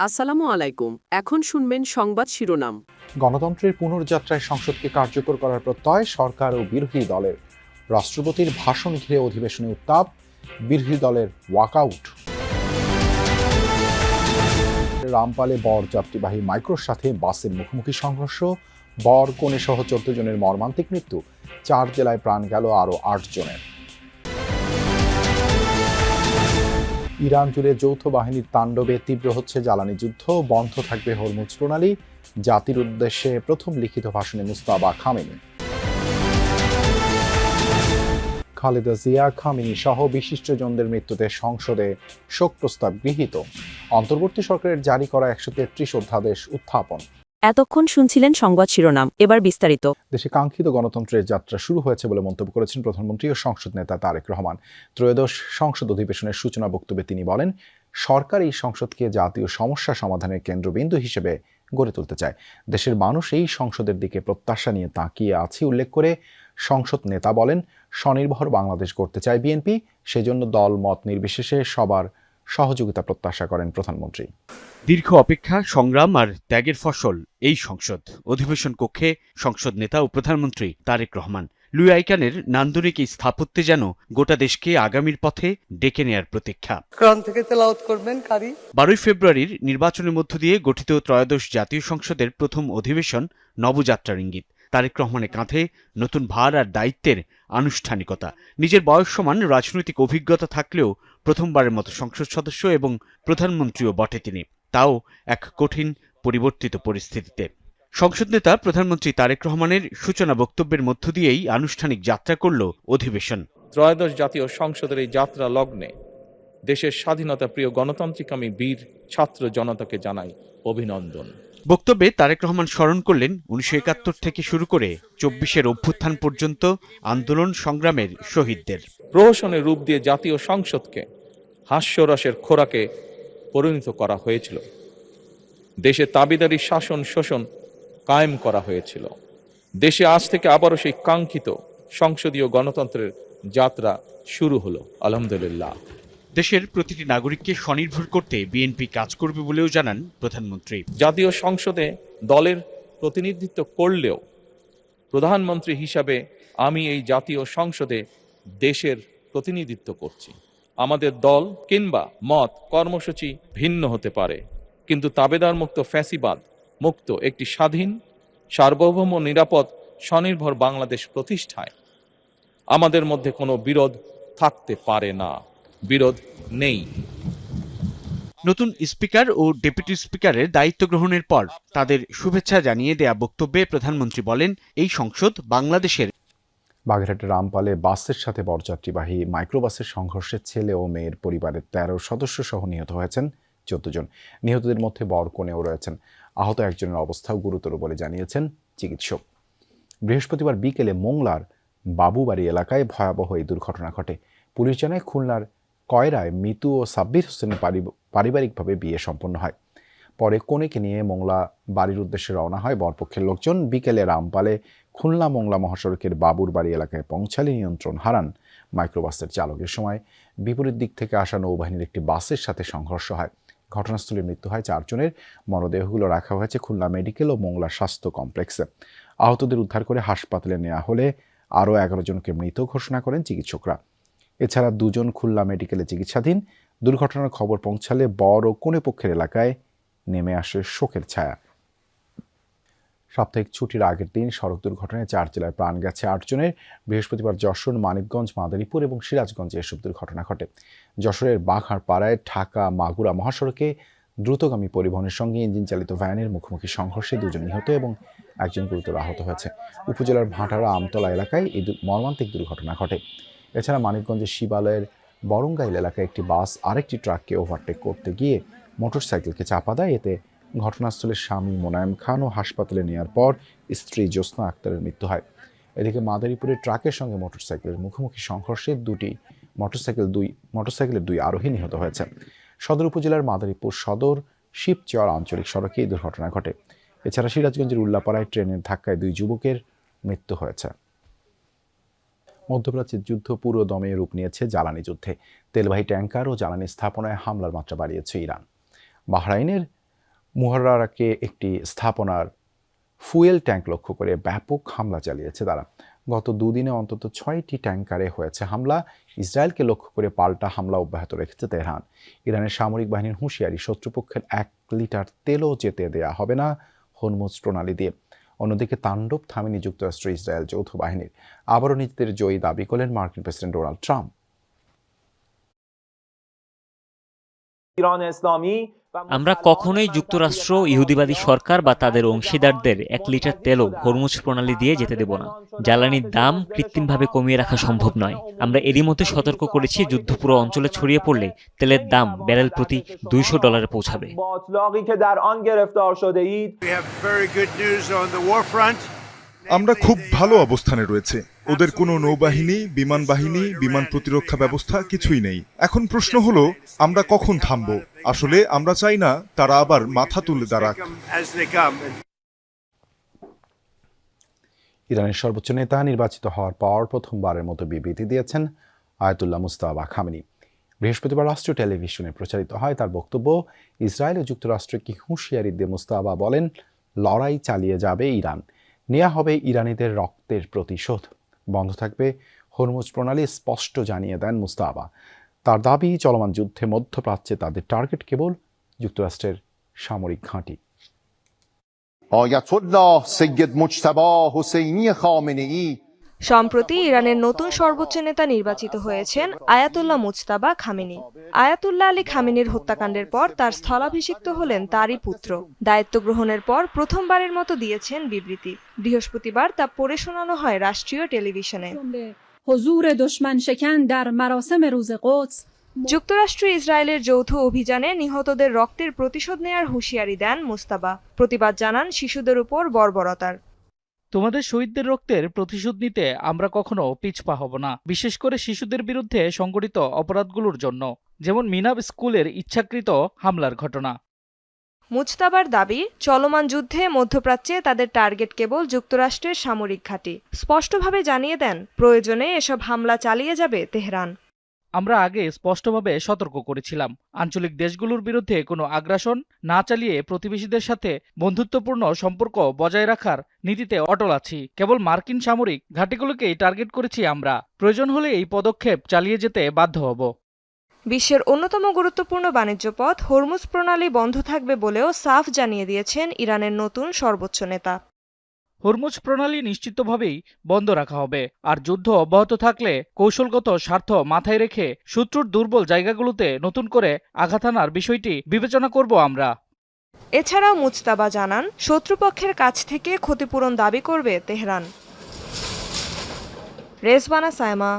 আসসালামু আলাইকুম। এখন শুনবেন সংবাদ শিরোনাম। গণতন্ত্রের পুনর্যাত্রায় সংসদকে কার্যকর করার প্রত্যয় সরকার ও বিরোধী দলের। রাষ্ট্রপতির ভাষণ ঘিরে অধিবেশনে উত্তাপ, বিরোধী দলের ওয়াকআউট। রামপালে বর যাত্রীবাহী মাইক্রোর সাথে বাসের মুখোমুখি সংঘর্ষ, বর কনে সহ 14 জনের মর্মান্তিক মৃত্যু, 4 জেলায় প্রাণ গেল আরও 8 জনের। ইরান জুড়ে যৌথ বাহিনীর তাণ্ডবে তীব্র হচ্ছে জ্বালানি যুদ্ধ, বন্ধ থাকবে হরমুজ প্রণালী, জাতির উদ্দেশ্যে প্রথম লিখিত ভাষণে মুস্তাবা খামেনি। খালেদা জিয়া, খামেনি সহ বিশিষ্টজনদের মৃত্যুতে সংসদে শোক প্রস্তাব গৃহীত, অন্তর্বর্তী সরকারের জারি করা 133 অধ্যাদেশ উত্থাপন। এতক্ষণ শুনছিলেন সংবাদ শিরোনাম, এবার বিস্তারিত। দেশে কাঙ্ক্ষিত গণতন্ত্রের যাত্রা শুরু হয়েছে বলে মন্তব্য করেছেন প্রধানমন্ত্রী ও সংসদ নেতা তারেক রহমান। ত্রয়োদশ সংসদ অধিবেশনের সূচনা বক্তব্যে তিনি বলেন, সরকার এই সংসদকে জাতীয় সমস্যা সমাধানের কেন্দ্রবিন্দু হিসেবে গড়ে তুলতে চায়। দেশের মানুষ এই সংসদের দিকে প্রত্যাশা নিয়ে তাকিয়ে আছে উল্লেখ করে সংসদ নেতা বলেন, স্বনির্ভর বাংলাদেশ করতে চায় বিএনপি, সেজন্য দল মত নির্বিশেষে সবার সহযোগিতা প্রত্যাশা করেন প্রধানমন্ত্রী। দীর্ঘ অপেক্ষা, সংগ্রাম আর ত্যাগের ফসল এই সংসদ। অধিবেশন কক্ষে সংসদ নেতা ও প্রধানমন্ত্রী তারেক রহমান লুই আইকানের নান্দনিক এই স্থাপত্যে যেন গোটা দেশকে আগামীর পথে ডেকে নেয়ার প্রতীক্ষা। 12 ফেব্রুয়ারির নির্বাচনের মধ্য দিয়ে গঠিত ত্রয়োদশ জাতীয় সংসদের প্রথম অধিবেশন নবযাত্রার ইঙ্গিত। তারেক রহমানের কাঁধে নতুন ভার আর দায়িত্বের আনুষ্ঠানিকতা। নিজের বয়স সমান রাজনৈতিক অভিজ্ঞতা থাকলেও প্রথমবারের মতো সংসদ সদস্য এবং প্রধানমন্ত্রীও বটে তিনি, তাও এক কঠিন পরিবর্তিত পরিস্থিতিতে। সংসদ নেতা প্রধানমন্ত্রী তারেক রহমানের সূচনা বক্তব্যের মধ্য দিয়েই আনুষ্ঠানিক যাত্রা করল অধিবেশন। ত্রয়োদশ জাতীয় সংসদের এই যাত্রা লগ্নে দেশের স্বাধীনতা প্রিয় গণতান্ত্রিকামী বীর ছাত্র জনতাকে জানাই অভিনন্দন। বক্তব্যে তারেক রহমান স্মরণ করলেন 1971 থেকে শুরু করে 24-এর অভ্যুত্থান পর্যন্ত আন্দোলন সংগ্রামের শহীদদের। প্রহসনের রূপ দিয়ে জাতীয় সংসদকে হাস্যরসের খোরাকে পরিণত করা হয়েছিল। দেশে তাবিদারি শাসন শোষণ কায়েম করা হয়েছিল। দেশে আজ থেকে আবারও সেই কাঙ্ক্ষিত সংসদীয় গণতন্ত্রের যাত্রা শুরু হলো, আলহামদুলিল্লাহ। দেশের প্রতিটি নাগরিককে স্বনির্ভর করতে বিএনপি কাজ করবে বলেও জানান প্রধানমন্ত্রী। জাতীয় সংসদে দলের প্রতিনিধিত্ব করলেও প্রধানমন্ত্রী হিসাবে আমি এই জাতীয় সংসদে দেশের প্রতিনিধিত্ব করছি। আমাদের দল কিংবা মত কর্মসূচি ভিন্ন হতে পারে, কিন্তু তাবেদার মুক্ত, ফ্যাসিবাদ মুক্ত একটি স্বাধীন, সার্বভৌম, নিরাপদ, স্বনির্ভর বাংলাদেশ প্রতিষ্ঠায় আমাদের মধ্যে কোনো বিরোধ থাকতে পারে না, বিরোধ নেই। নতুন স্পিকার ও ডেপুটি স্পিকারের দায়িত্ব গ্রহণের পর তাদের শুভেচ্ছা জানিয়ে দেয়া বক্তব্যে প্রধানমন্ত্রী বলেন, এই সংসদ বাংলাদেশের। বাগেরহাটের রামপালে বাসের সাথে বরযাত্রীবাহী মাইক্রোবাসের সংঘর্ষে ছেলে ও মেয়ের পরিবারের 13 সদস্য সহ নিহত হয়েছেন 14 জন। নিহতদের মধ্যে বর কনেও রয়েছেন। আহত একজনের অবস্থাও গুরুতর বলে জানিয়েছেন চিকিৎসক। বৃহস্পতিবার বিকেলে মোংলার বাবুবাড়ি এলাকায় ভয়াবহ এই দুর্ঘটনা ঘটে। পুলিশ জানায়, খুলনার কয়রায় মিতু ও সাব্বির হোসেনের পারিবারিকভাবে বিয়ে সম্পন্ন হয়। পরে কনেকে নিয়ে মোংলা বাড়ির উদ্দেশ্যে রওনা হয় বরপক্ষের লোকজন। বিকেলে রামপালে খুলনা মোংলা মহাসড়কের বাবুর বাড়ি এলাকায় পৌঁছালে নিয়ন্ত্রণ হারান মাইক্রোবাসের চালকের সময় বিপরীত দিক থেকে আসা নৌবাহিনীর একটি বাসের সাথে সংঘর্ষ হয়। ঘটনাস্থলে মৃত্যু হয় 4 জনের। মরদেহগুলো রাখা হয়েছে খুলনা মেডিকেল ও মোংলা স্বাস্থ্য কমপ্লেক্সে। আহতদের উদ্ধার করে হাসপাতালে নেওয়া হলে আরও 11 জনকে মৃত ঘোষণা করেন চিকিৎসকরা। এছাড়া 2 জন খুলনা মেডিকেলে চিকিৎসাধীন। দুর্ঘটনার খবর পৌঁছালে বর ও কনে পক্ষের এলাকায় নেমে আসে শোকের ছায়া। সাপ্তাহিক ছুটির আগের দিন সড়ক দুর্ঘটনায় 4 জেলায় প্রাণ গেছে 8 জনের। বৃহস্পতিবার যশোর, মানিকগঞ্জ, মাদারীপুর এবং সিরাজগঞ্জে এসব দুর্ঘটনা ঘটে। যশোরের বাঘারপাড়ায় ঢাকা মাগুরা মহাসড়কে দ্রুতগামী পরিবহনের সঙ্গে ইঞ্জিন চালিত ভ্যানের মুখোমুখি সংঘর্ষে 2 জন নিহত এবং 1 জন গুরুতর আহত হয়েছে। উপজেলার ভাটারা আমতলা এলাকায় এই মর্মান্তিক দুর্ঘটনা ঘটে। এছাড়া মানিকগঞ্জের শিবালয়ের বরঙ্গাইল এলাকায় একটি বাস আরেকটি ট্রাককে ওভারটেক করতে গিয়ে মোটরসাইকেলকে চাপা দেয়। এতে ঘটনাস্থলে স্বামী মোনায়েম খান ও হাসপাতালে নেওয়ার পর স্ত্রী জ্যোৎস্না আক্তারের মৃত্যু হয়। এদিকে মাদারীপুরে ট্রাকের সঙ্গে মোটরসাইকেলের মুখোমুখি সংঘর্ষে মোটরসাইকেলের 2 আরোহী নিহত হয়েছে। সদর উপজেলার মাদারীপুর সদর শিবচর আঞ্চলিক সড়কে এই দুর্ঘটনা ঘটে। এছাড়া সিরাজগঞ্জের উল্লাপাড়ায় ট্রেনের ধাক্কায় 2 যুবকের মৃত্যু হয়েছে। মধ্যপ্রাচ্যের যুদ্ধ পুরো দমে রূপ নিয়েছে জ্বালানি যুদ্ধে। তেলবাহী ট্যাঙ্কার ও জ্বালানি স্থাপনায় হামলার মাত্রা বাড়িয়েছে ইরান। বাহরাইনের মুহাররাকে একটি স্থাপনার ফুয়েল ট্যাঙ্ক লক্ষ্য করে ব্যাপক হামলা চালিয়েছে তারা। গত দুদিনে অন্তত 6টি ট্যাঙ্কারে হয়েছে হামলা। ইসরায়েলকে লক্ষ্য করে পাল্টা হামলা অব্যাহত রেখেছে তেহরান। ইরানের সামরিক বাহিনীর হুঁশিয়ারি, শত্রুপক্ষের 1 লিটার তেলও যেতে দেয়া হবে না হরমুজ প্রণালী দিয়ে। অন্যদিকে তাণ্ডব থামেনি যুক্তরাষ্ট্র ইসরায়েল যৌথ বাহিনীর। আবারও নিজেদের জয়ী দাবি করলেন মার্কিন প্রেসিডেন্ট ডোনাল্ড ট্রাম্প। আমরা কখনোই যুক্তরাষ্ট্র, ইহুদিবাদী সরকার বা তাদের অংশীদারদের 1 লিটার তেলও হরমুজ প্রণালী দিয়ে যেতে দেব না। জ্বালানির দাম কৃত্রিমভাবে কমিয়ে রাখা সম্ভব নয়। আমরা এরই মধ্যে সতর্ক করেছি, যুদ্ধ পুরো অঞ্চলে ছড়িয়ে পড়লে তেলের দাম ব্যারেল প্রতি $200 পৌঁছাবে। আমরা খুব ভালো অবস্থানে রয়েছে। ওদের কোনো নৌবাহিনী, বিমান বাহিনী, বিমান প্রতিরক্ষা ব্যবস্থা কিছুই নেই। এখন প্রশ্ন হলো আমরা কখন থামবো? আসলে আমরা চাই না তারা আবার মাথা তুলে দাঁড়াক। ইরানের সর্বোচ্চ নেতা নির্বাচিত হওয়ার পর প্রথমবারের মতো বিবৃতি দিয়েছেন আয়াতুল্লাহ মুজতবা খামেনি। বৃহস্পতিবার রাষ্ট্রীয় টেলিভিশনে প্রচারিত হয় তার বক্তব্য। ইসরায়েল ও যুক্তরাষ্ট্রকে হুঁশিয়ারি দিয়ে মুজতবা বলেন, লড়াই চালিয়ে যাবে ইরান, নেওয়া হবে ইরানিদের রক্তের প্রতিশোধ, বন্ধ থাকবে হরমুজ প্রণালী, স্পষ্ট জানিয়ে দেন মুজতবা। তার দাবি, চলমান যুদ্ধে মধ্যপ্রাচ্যে তাদের টার্গেট কেবল যুক্তরাষ্ট্রের সামরিক ঘাঁটি। Ayatollah Sayyid Mojtaba Hosseini Khamenei. সম্প্রতি ইরানের নতুন সর্বোচ্চ নেতা নির্বাচিত হয়েছেন Ayatollah Mojtaba Khamenei. Ayatollah Ali খামেনির হত্যাকাণ্ডের পর তার স্থলাভিষিক্ত হলেন তারই পুত্র। দায়িত্ব গ্রহণের পর প্রথমবারের মতো দিয়েছেন বিবৃতি। বৃহস্পতিবার তা পড়ে শোনানো হয় রাষ্ট্রীয় টেলিভিশনে। হুজুর দুশমন শিকান در مراسم روز قدس। যুক্তরাষ্ট্র ইসরায়েলের যৌথ অভিযানে নিহতদের রক্তের প্রতিশোধ নেয়ার হুঁশিয়ারি দেন মুজতবা। প্রতিবাদ জানান শিশুদের উপর বর্বরতার। তোমাদের শহীদদের রক্তের প্রতিশোধ নিতে আমরা কখনো পিছপা হব না, বিশেষ করে শিশুদের বিরুদ্ধে সংঘটিত অপরাধগুলোর জন্য, যেমন মিনাব স্কুলের ইচ্ছাকৃত হামলার ঘটনা। মুজতাবার দাবি, চলমান যুদ্ধে মধ্যপ্রাচ্যে তাদের টার্গেট কেবল যুক্তরাষ্ট্রের সামরিক ঘাঁটি। স্পষ্টভাবে জানিয়ে দেন, প্রয়োজনে এসব হামলা চালিয়ে যাবে তেহরান। আমরা আগে স্পষ্টভাবে সতর্ক করেছিলাম, আঞ্চলিক দেশগুলোর বিরুদ্ধে কোনো আগ্রাসন না চালিয়ে প্রতিবেশীদের সাথে বন্ধুত্বপূর্ণ সম্পর্ক বজায় রাখার নীতিতে অটল আছি। কেবল মার্কিন সামরিক ঘাঁটিগুলোকেই টার্গেট করেছি আমরা। প্রয়োজন হলে এই পদক্ষেপ চালিয়ে যেতে বাধ্য হব। বিশ্বের অন্যতম গুরুত্বপূর্ণ বাণিজ্য পথ হরমুজ প্রণালী বন্ধ থাকবে বলেও সাফ জানিয়ে দিয়েছেন ইরানের নতুন সর্বোচ্চ নেতা। হরমুজ প্রণালী নিশ্চিতভাবেই বন্ধ রাখা হবে, আর যুদ্ধ অব্যাহত থাকলে কৌশলগত স্বার্থ মাথায় রেখে শত্রুর দুর্বল জায়গাগুলোতে নতুন করে আঘাত আনার বিষয়টি বিবেচনা করব আমরা। এছাড়াও মুজতবা জানান, শত্রুপক্ষের কাছ থেকে ক্ষতিপূরণ দাবি করবে তেহরান। রেজবানা সায়মা,